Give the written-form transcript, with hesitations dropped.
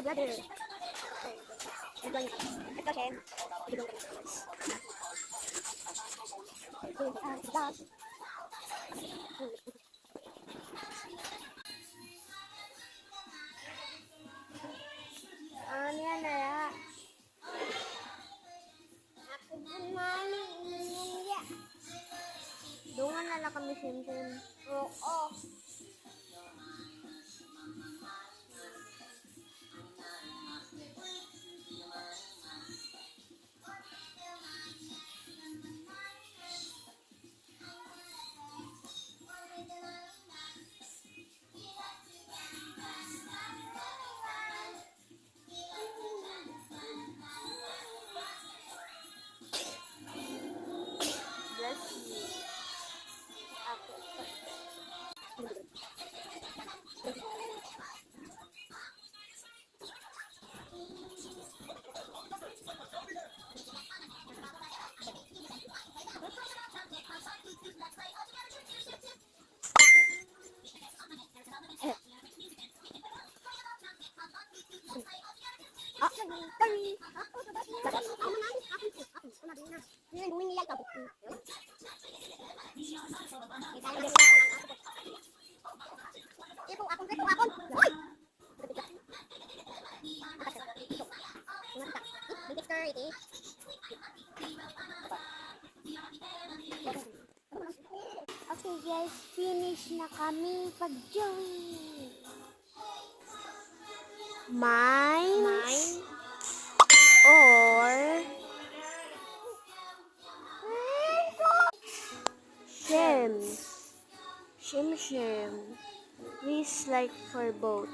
Brother. Ito, Shem. Ano yan na ya? Ako bunali niya. Dungan na lang kami, Shem. Oo. Bless you. Ako. Okay guys, finish na kami pag-join. Mines or Shem. Please like for both.